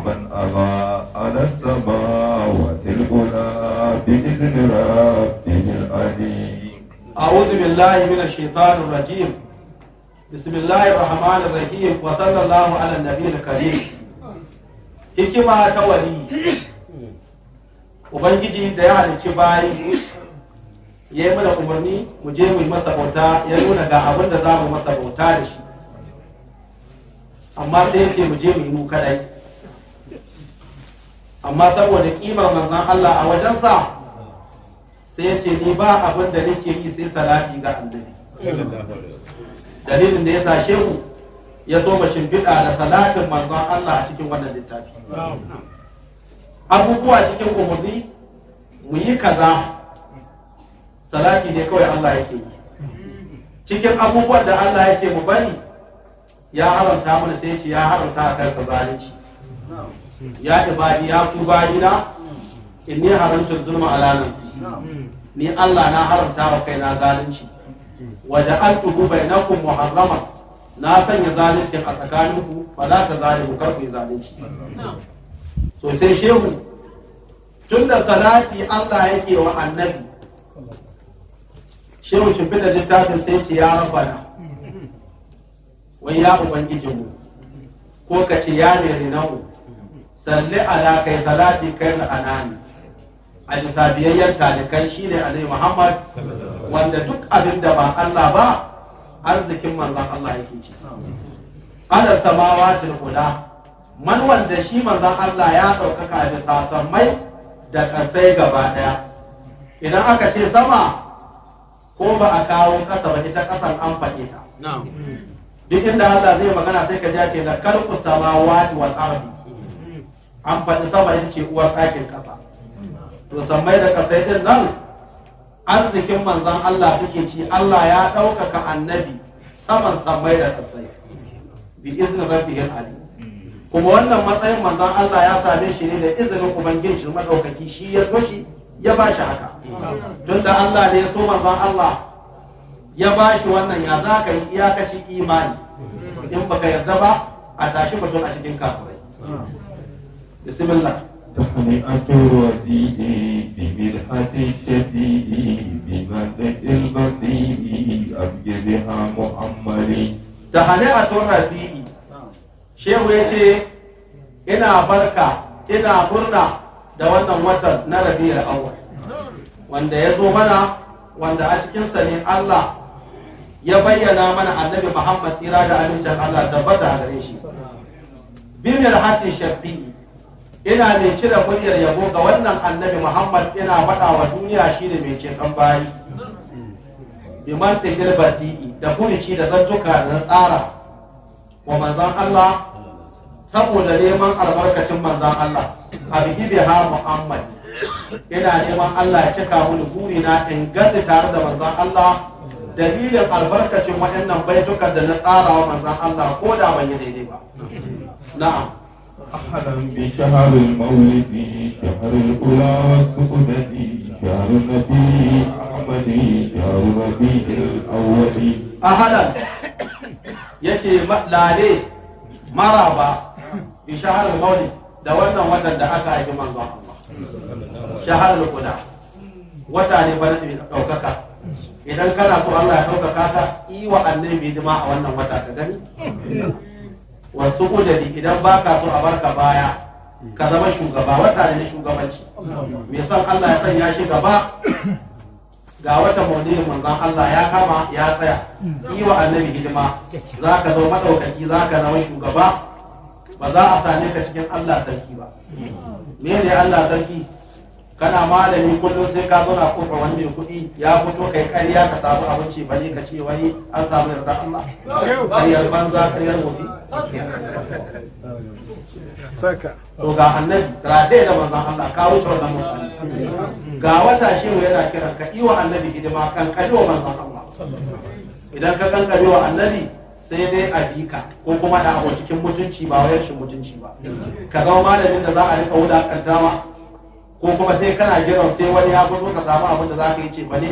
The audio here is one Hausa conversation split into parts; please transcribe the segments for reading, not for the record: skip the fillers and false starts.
من أبى على السماوات العلى بإذن ربه العليم. أعوذ بالله من الشيطان الرجيم. بسم الله الرحمن الرحيم وصلى الله على النبي الكريم. hikima ta wali ubangiji da ya halicci bayi ya yi mana umarni mu je mu yi masa bauta, ya nuna ga abin da za mu masa bauta da shi, amma sai ya ce mu je mu yi mu kadai. amma saboda kimar manzon Allah a wajensa sai ya ce ni ba abin da nake yi sai salati ga annabi. Dalilin da ya sa shehu ya so ma shimfiɗa da salatin manzon Allah a cikin wannan littafi. Abubuwa cikin umarni mu yi kaza, salati ne kawai Allah yake yi. Cikin abubuwan da Allah ya ce mu bari, ya haramta mana sai ya ce ya haramta a kansa zalunci. Ya ibadi ya ku bayina inni haramtu zulma ala nafsi, ni Allah na haramta wa kaina zalunci. Wa ja'altuhu bainakum muharraman, na sanya zalunci a tsakaninku, ba za ta zalimu kar ku yi zalunci. So sai shehu tunda salati Allah yake wa annabi, shehu shimfiɗa littafin sai ce ya rabbana, wai ya ubangijinmu, ko ka ce ya mai rinahu, salli ala kai salati kai na anani a bisa biyayyar talikai shine alai Muhammad, wanda duk abin da ba Allah ba arzikin manzan Allah yake ci. Ala samawatil ula, man wanda shi manzan Allah ya ɗaukaka bisa sammai da ƙasai gaba ɗaya. Idan aka ce sama, ko ba a kawo ƙasa ba, ita ƙasan an faɗe ta. Duk inda Allah zai magana sai ka ce da kalku samawati wal ardi, an faɗi sama ita ce uwar ɗakin ƙasa. To sammai da ƙasai din nan arzikin manzan Allah suke ci. Allah ya ɗaukaka annabi saman sammai da ƙasai bi izinin rabbihil ali. Kuma wannan matsayin manzan Allah ya same shi ne da izinin ubangiji shi madaukaki, shi ya so shi ya ba shi haka. Tunda Allah ne ya so manzan Allah ya ba shi wannan, ya za ka yi iyakaci imani. In baka yarda ba a tashi mutum a cikin kafirai. Bismillah. تهنئة الوديع بمدحة الشفيع بمدح البديع أبجدها مؤمري. تهنئة الربيع، shehu ya ce ina barka ina murna da wannan watan na Rabiul Awwal wanda ya zo mana, wanda a cikinsa ne Allah ya bayyana mana annabi Muhammad, tsira da amincin Allah tabbata a gare shi. Bimir hati shafi'i, ina mai cire muryar yabo ga wannan annabi Muhammad, ina faɗa wa duniya shine mai ceton bayi. Biman ɗigil badi'i, da furici da zantuka da tsara wa manzan Allah saboda neman albarkacin manzan Allah. A bigi biha Muhammad, ina neman Allah ya cika mini burina in gani tare da manzan Allah, dalilin albarkacin waɗannan baitukan da na tsara wa manzan Allah, ko da ban yi daidai ba. Na'am. أهلا بشهر المولد شهر الأولى والسؤدد شهر النبي أحمد شهر ربيع الأول. أهلا yace lale maraba bi shahar maulid, da wannan watan da aka haifi manzon Allah. Shahar al-Quda, wata ne bana da daukaka. Idan kana so Allah ya daukaka ka, yi wa annabi hidima a wannan wata ka gani. Wasu kudadi, idan baka so a barka baya ka zama shugaba, wata ne na shugabanci. Me san Allah ya sanya shi gaba, ga wata maulidin manzon Allah ya kama ya tsaya, yi wa annabi hidima, za ka zo maɗaukaki, za ka zama shugaba, ba za a same ka cikin Allah sarki ba. Me ne Allah sarki? Kana malami kullum sai ka zo na kofar wani mai kuɗi ya fito kai ƙarya ka samu abinci, bane ka ce wai an samu yarda Allah. Ƙaryar banza, ƙaryar wofi. To ga annabi rataye da manzon Allah, ka wuce wannan mutane. Ga wata shehu yana kiran ka, yi wa annabi hidima, kankare wa manzon Allah. Idan ka kankare wa annabi sai dai a bi ka, ko kuma da abu cikin mutunci ba wayar shi mutunci ba. Ka zama malamin da za a rika wulakantawa, ko kuma sai kana jiran sai wani ya fito ka samu abin da za ka yi ce bane,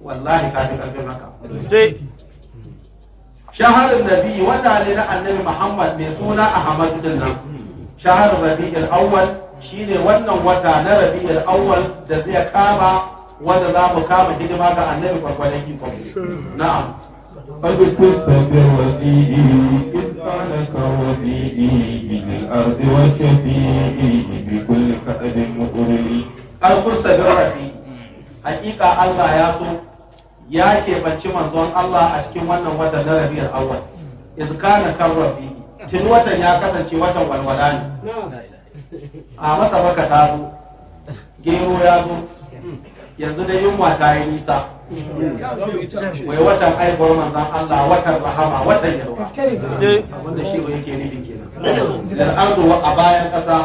wallahi ka fi karfin haka. Shaharin nabi, wata ne na annabi Muhammad mai suna Ahmadu din nan. shahar rabi'ul awwal shine wannan wata na rabi'ul awwal da zai kama wanda za mu kama hidima ga annabi gwargwadon ikon. Na'am. قد كنت بالوديع إذ كان كوديع بالأرض والشفيع بكل كأد مؤري. قد كنت بالوديع حقيقة الله يا سو ya keɓanci manzon Allah a cikin wannan watan na Rabiul Awwal. Iz kana karrabi tun watan ya kasance watan walwala ne. A masa baka ta zo, gero ya zo, yanzu da yunwa ta yi nisa. Wai watan aibuwar manzon Allah, watan rahama, watan yarwa. Wanda shi yake nufin kenan. Da ardu a bayan ƙasa,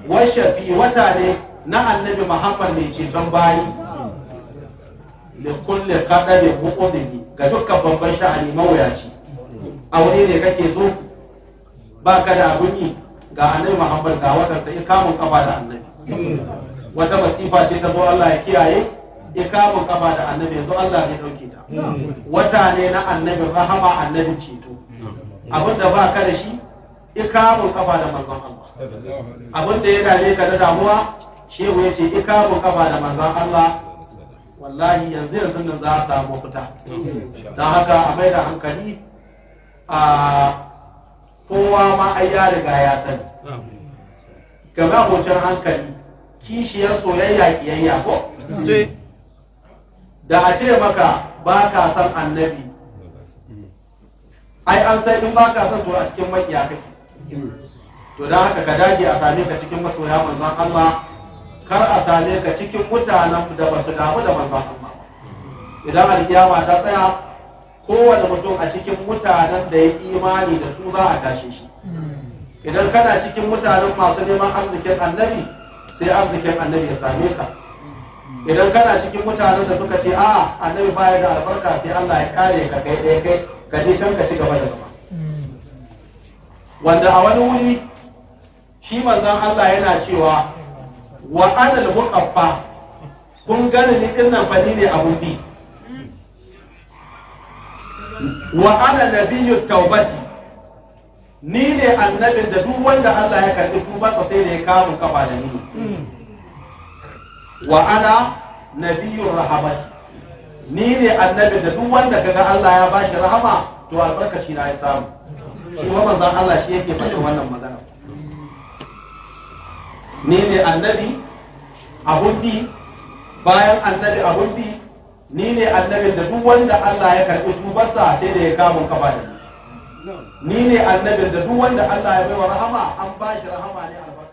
washafi wata ne na annabi Muhammad mai ceton bayi. Da kulle kadari mu'udini ga dukkan babban sha'ani mawuyaci. Aure ne kake so ba ka da abun yi ga annabi Muhammad ga watan sai kamun kafa da annabi. Wata masifa ce ta zo Allah ya kiyaye ikamun kafa da annabi yanzu Allah zai dauke ta. Wata ne na annabin rahama annabin ceto. Abin da ba ka da shi ikamun kafa da manzon Allah. Abin da ya dame ka da damuwa shehu ya ce ikamun kafa da manzon Allah. Wallahi yanzu nan za a samu fita. Don haka a mai da hankali a kowa ma ai ya riga ya sani. Game abocin hankali kishiyar soyayya kiyayya ko? Da a cire maka ba ka san annabi ai an san in ba ka san to a cikin makiya kake. To don haka ka dage a same ka cikin masoya manzon Allah, kar a same ka cikin mutanen da ba su damu da manzon Allah. Idan alkiyama ta tsaya kowane mutum a cikin mutanen da ya imani da su za a tashe shi. Idan kana cikin mutanen masu neman arzikin annabi sai arzikin annabi ya same ka. Idan kana cikin mutanen da suka ce a'a annabi baya da albarka sai Allah ya kare ka kai ɗaya kai ka je can ka ci gaba da zama. Wanda a wani wuri shi manzon Allah yana cewa wa anal muqaffa kun gani ni dinnan fa ni ne abun bi. Wa ana nabiyyut taubati ni ne annabin da duk wanda Allah ya karbi tubarsa sai da ya kamun kafa da ni. Wa ana nabiyyur rahamati ni ne annabin da duk wanda kaga Allah ya bashi rahama to albarkaci na ya samu. Shi wa manzon Allah shi yake faɗin wannan magana. Ni ne annabi abun bi bayan annabi abun bi ni ne annabin da duk wanda Allah ya karbi tubarsa sai da ya kamun kafa da ni ne annabin da duk wanda Allah ya baiwa rahama an bashi rahama ne albarka.